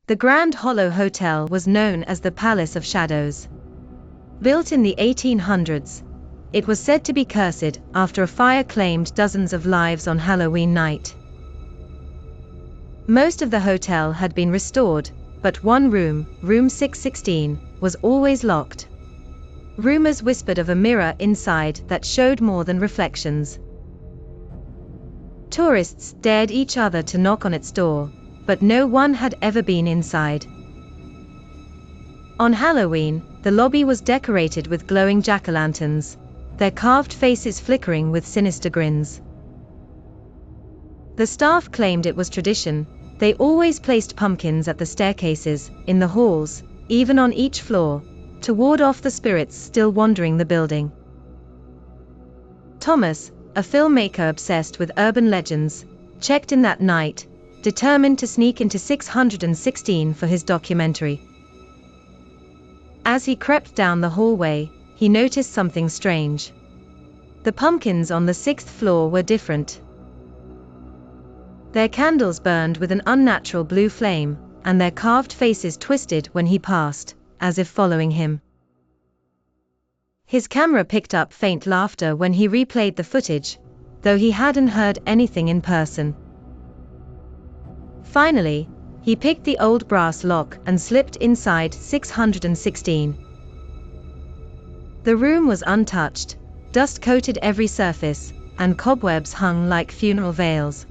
The Grand Hollow Hotel was known as the Palace of Shadows. Built in the 1800s, it was said to be cursed after a fire claimed dozens of lives on Halloween night. Most of the hotel had been restored, but one room, room 616, was always locked. Rumors whispered of a mirror inside that showed more than reflections. Tourists dared each other to knock on its door, but no one had ever been inside. On Halloween, the lobby was decorated with glowing jack-o'-lanterns, their carved faces flickering with sinister grins. The staff claimed it was tradition. They always placed pumpkins at the staircases, in the halls, even on each floor, to ward off the spirits still wandering the building. Thomas, a filmmaker obsessed with urban legends, checked in that night, determined to sneak into 616 for his documentary. As he crept down the hallway, he noticed something strange. The pumpkins on the 6th floor were different. Their candles burned with an unnatural blue flame, and their carved faces twisted when he passed, as if following him. His camera picked up faint laughter when he replayed the footage, though he hadn't heard anything in person. Finally, he picked the old brass lock and slipped inside 616. The room was untouched, dust coated every surface, and cobwebs hung like funeral veils.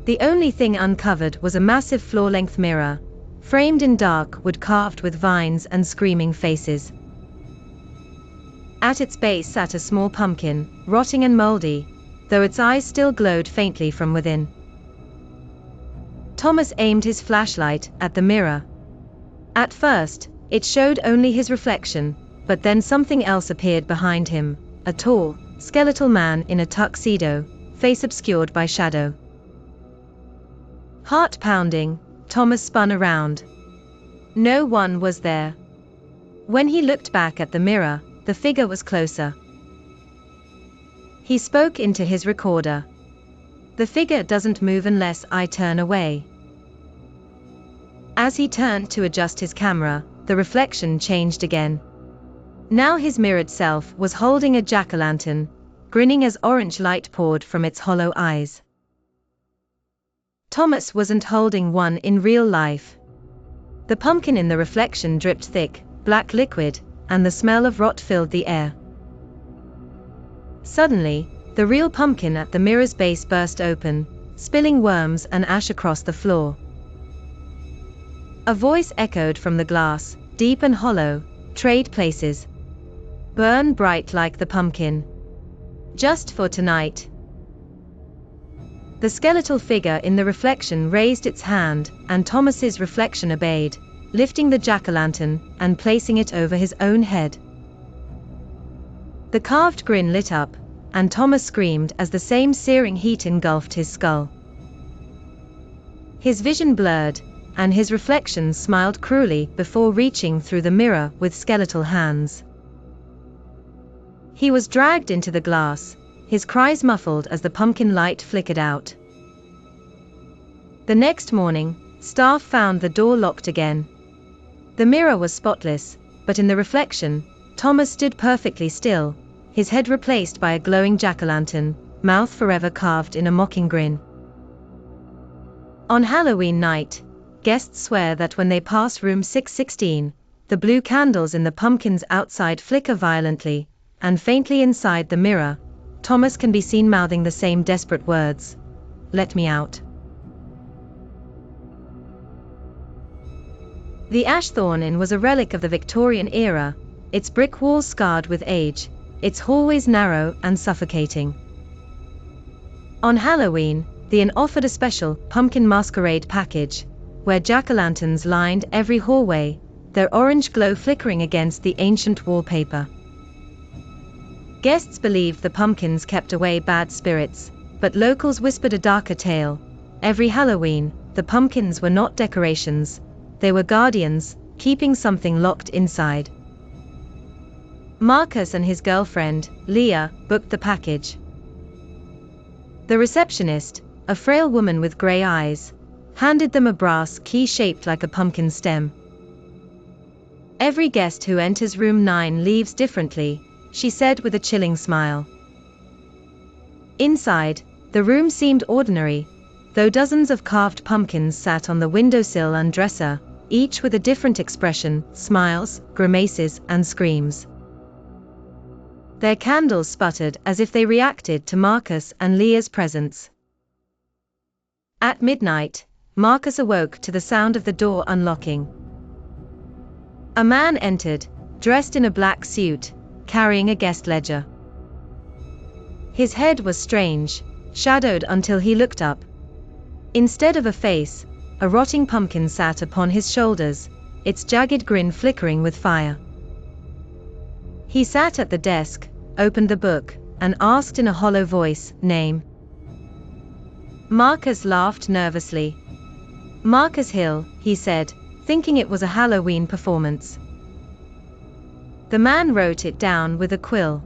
The only thing uncovered was a massive floor-length mirror, framed in dark wood carved with vines and screaming faces. At its base sat a small pumpkin, rotting and moldy, though its eyes still glowed faintly from within. Thomas aimed his flashlight at the mirror. At first, it showed only his reflection, but then something else appeared behind him, a tall, skeletal man in a tuxedo, face obscured by shadow. Heart pounding, Thomas spun around. No one was there. When he looked back at the mirror, the figure was closer. He spoke into his recorder. "The figure doesn't move unless I turn away." As he turned to adjust his camera, the reflection changed again. Now his mirrored self was holding a jack-o'-lantern, grinning as orange light poured from its hollow eyes. Thomas wasn't holding one in real life. The pumpkin in the reflection dripped thick, black liquid, and the smell of rot filled the air. Suddenly, the real pumpkin at the mirror's base burst open, spilling worms and ash across the floor. A voice echoed from the glass, deep and hollow, "Trade places. Burn bright like the pumpkin. Just for tonight." The skeletal figure in the reflection raised its hand, and Thomas's reflection obeyed, lifting the jack-o'-lantern and placing it over his own head. The carved grin lit up, and Thomas screamed as the same searing heat engulfed his skull. His vision blurred, and his reflection smiled cruelly before reaching through the mirror with skeletal hands. He was dragged into the glass, his cries muffled as the pumpkin light flickered out. The next morning, staff found the door locked again. The mirror was spotless, but in the reflection, Thomas stood perfectly still, his head replaced by a glowing jack-o'-lantern, mouth forever carved in a mocking grin. On Halloween night, guests swear that when they pass room 616, the blue candles in the pumpkins outside flicker violently, and faintly inside the mirror, Thomas can be seen mouthing the same desperate words, "Let me out." The Ashthorne Inn was a relic of the Victorian era, its brick walls scarred with age, its hallways narrow and suffocating. On Halloween, the inn offered a special pumpkin masquerade package, where jack-o'-lanterns lined every hallway, their orange glow flickering against the ancient wallpaper. Guests believed the pumpkins kept away bad spirits, but locals whispered a darker tale. Every Halloween, the pumpkins were not decorations, they were guardians, keeping something locked inside. Marcus and his girlfriend, Leah, booked the package. The receptionist, a frail woman with grey eyes, handed them a brass key shaped like a pumpkin stem. "Every guest who enters room 9 leaves differently," she said with a chilling smile. Inside, the room seemed ordinary, though dozens of carved pumpkins sat on the windowsill and dresser, each with a different expression, smiles, grimaces, and screams. Their candles sputtered as if they reacted to Marcus and Leah's presence. At midnight, Marcus awoke to the sound of the door unlocking. A man entered, dressed in a black suit, carrying a guest ledger. His head was strange, shadowed until he looked up. Instead of a face, a rotting pumpkin sat upon his shoulders, its jagged grin flickering with fire. He sat at the desk, opened the book, and asked in a hollow voice, "Name?" Marcus laughed nervously. "Marcus Hill," he said, thinking it was a Halloween performance. The man wrote it down with a quill.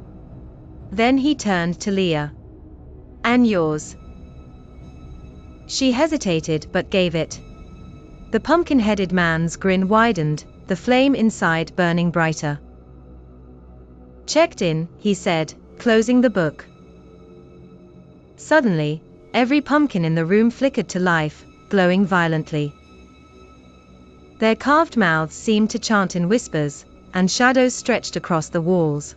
Then he turned to Leah. "And yours?" She hesitated but gave it. The pumpkin-headed man's grin widened, the flame inside burning brighter. "Checked in," he said, closing the book. Suddenly, every pumpkin in the room flickered to life, glowing violently. Their carved mouths seemed to chant in whispers, and shadows stretched across the walls.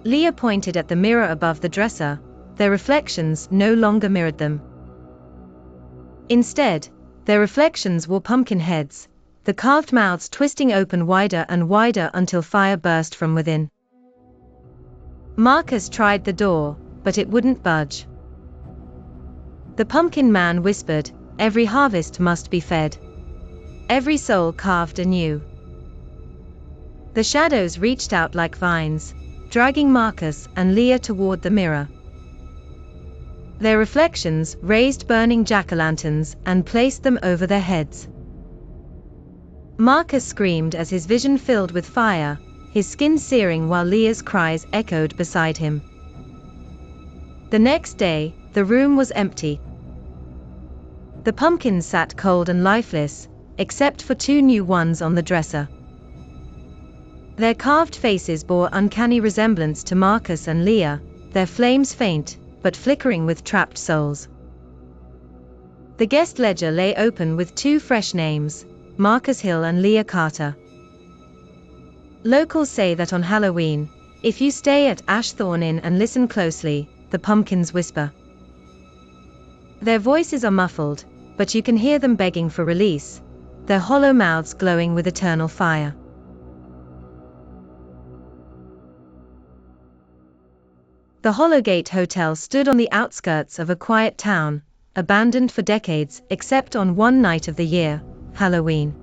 Leah pointed at the mirror above the dresser. Their reflections no longer mirrored them. Instead, their reflections wore pumpkin heads, the carved mouths twisting open wider and wider until fire burst from within. Marcus tried the door, but it wouldn't budge. The pumpkin man whispered, "Every harvest must be fed. Every soul carved anew." The shadows reached out like vines, dragging Marcus and Leah toward the mirror. Their reflections raised burning jack-o'-lanterns and placed them over their heads. Marcus screamed as his vision filled with fire, his skin searing while Leah's cries echoed beside him. The next day, the room was empty. The pumpkins sat cold and lifeless, except for 2 new ones on the dresser. Their carved faces bore uncanny resemblance to Marcus and Leah, their flames faint, but flickering with trapped souls. The guest ledger lay open with 2 fresh names, Marcus Hill and Leah Carter. Locals say that on Halloween, if you stay at Ashthorne Inn and listen closely, the pumpkins whisper. Their voices are muffled, but you can hear them begging for release, their hollow mouths glowing with eternal fire. The Hollowgate Hotel stood on the outskirts of a quiet town, abandoned for decades except on one night of the year, Halloween.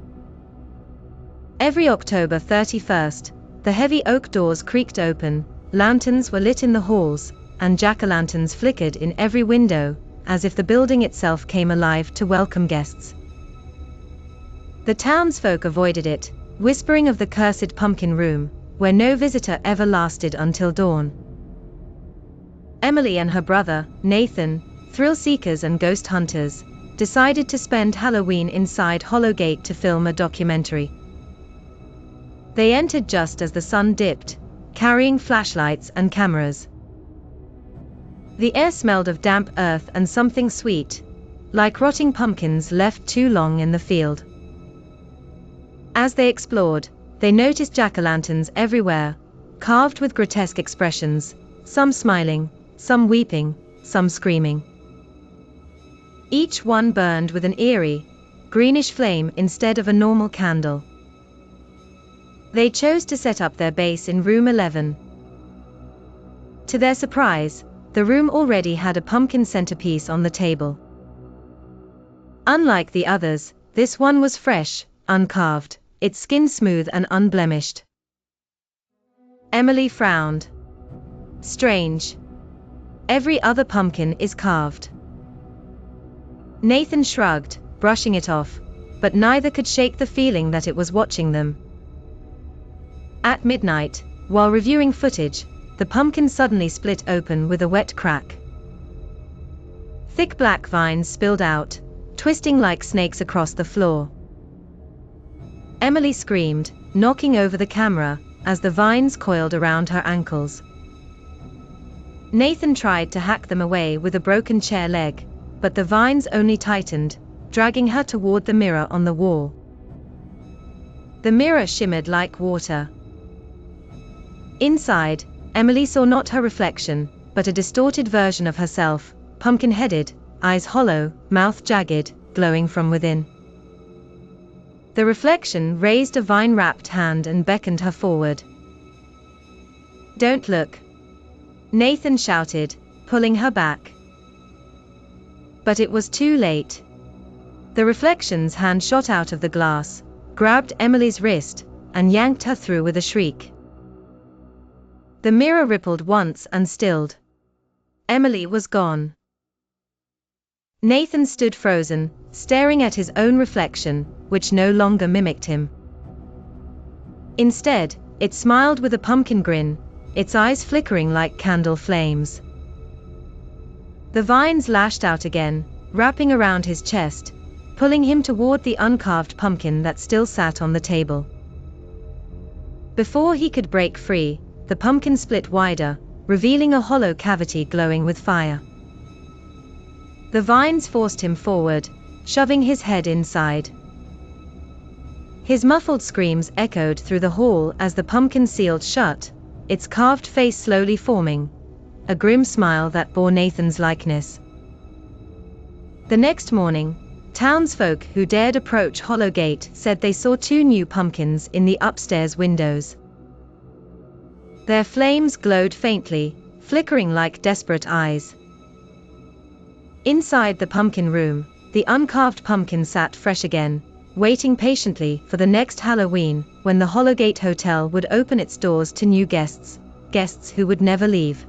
Every October 31st, the heavy oak doors creaked open, lanterns were lit in the halls, and jack-o'-lanterns flickered in every window, as if the building itself came alive to welcome guests. The townsfolk avoided it, whispering of the cursed pumpkin room, where no visitor ever lasted until dawn. Emily and her brother, Nathan, thrill-seekers and ghost hunters, decided to spend Halloween inside Hollowgate to film a documentary. They entered just as the sun dipped, carrying flashlights and cameras. The air smelled of damp earth and something sweet, like rotting pumpkins left too long in the field. As they explored, they noticed jack-o'-lanterns everywhere, carved with grotesque expressions, some smiling, some weeping, some screaming. Each one burned with an eerie, greenish flame instead of a normal candle. They chose to set up their base in room 11. To their surprise, the room already had a pumpkin centerpiece on the table. Unlike the others, this one was fresh, uncarved, its skin smooth and unblemished. Emily frowned. Strange. Every other pumpkin is carved. Nathan shrugged, brushing it off, but neither could shake the feeling that it was watching them. At midnight, while reviewing footage, the pumpkin suddenly split open with a wet crack. Thick black vines spilled out, twisting like snakes across the floor. Emily screamed, knocking over the camera, as the vines coiled around her ankles. Nathan tried to hack them away with a broken chair leg, but the vines only tightened, dragging her toward the mirror on the wall. The mirror shimmered like water. Inside, Emily saw not her reflection, but a distorted version of herself, pumpkin-headed, eyes hollow, mouth jagged, glowing from within. The reflection raised a vine-wrapped hand and beckoned her forward. "Don't look," Nathan shouted, pulling her back. But it was too late. The reflection's hand shot out of the glass, grabbed Emily's wrist, and yanked her through with a shriek. The mirror rippled once and stilled. Emily was gone. Nathan stood frozen, staring at his own reflection, which no longer mimicked him. Instead, it smiled with a pumpkin grin, its eyes flickering like candle flames. The vines lashed out again, wrapping around his chest, pulling him toward the uncarved pumpkin that still sat on the table. Before he could break free, the pumpkin split wider, revealing a hollow cavity glowing with fire. The vines forced him forward, shoving his head inside. His muffled screams echoed through the hall as the pumpkin sealed shut, its carved face slowly forming, a grim smile that bore Nathan's likeness. The next morning, townsfolk who dared approach Hollowgate said they saw 2 new pumpkins in the upstairs windows. Their flames glowed faintly, flickering like desperate eyes. Inside the pumpkin room, the uncarved pumpkin sat fresh again, waiting patiently for the next Halloween, when the Hollowgate Hotel would open its doors to new guests who would never leave.